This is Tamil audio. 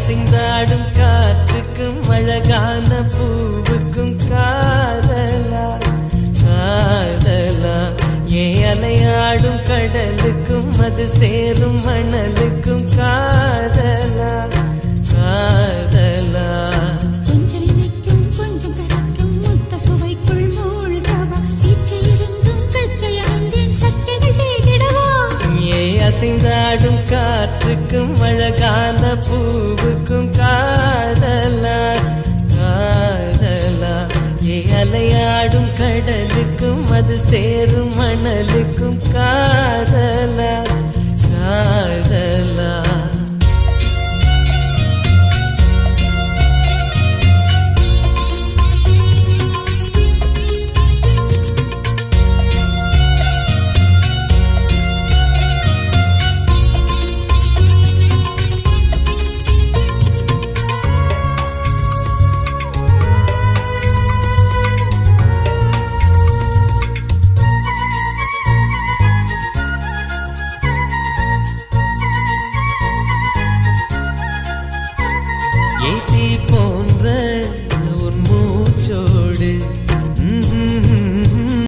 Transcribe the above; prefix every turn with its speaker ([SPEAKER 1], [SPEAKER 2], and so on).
[SPEAKER 1] அசைந்தாடும் காற்றுக்கும் அழகான பூவுக்கும் காதலா காதலா அலையாடும் கடலுக்கும் அது சேரும் மணலுக்கும் காதலா காதலா
[SPEAKER 2] கொஞ்சம் இனிக்கும் கொஞ்சம் கரைக்கும் முத்த சுவைக்குள் மூழ்கவா இச்சை இருந்தும் கச்சை அணிந்தேன் சச்சைகள் செய்திடவா
[SPEAKER 1] அசைந்தாடும் காற்றுக்கும் அழகான பூவுக்கும் காதலா காதலா அலையாடும் கடலுக்கும் அது சேரும் மணலுக்கும் காதலா காதலா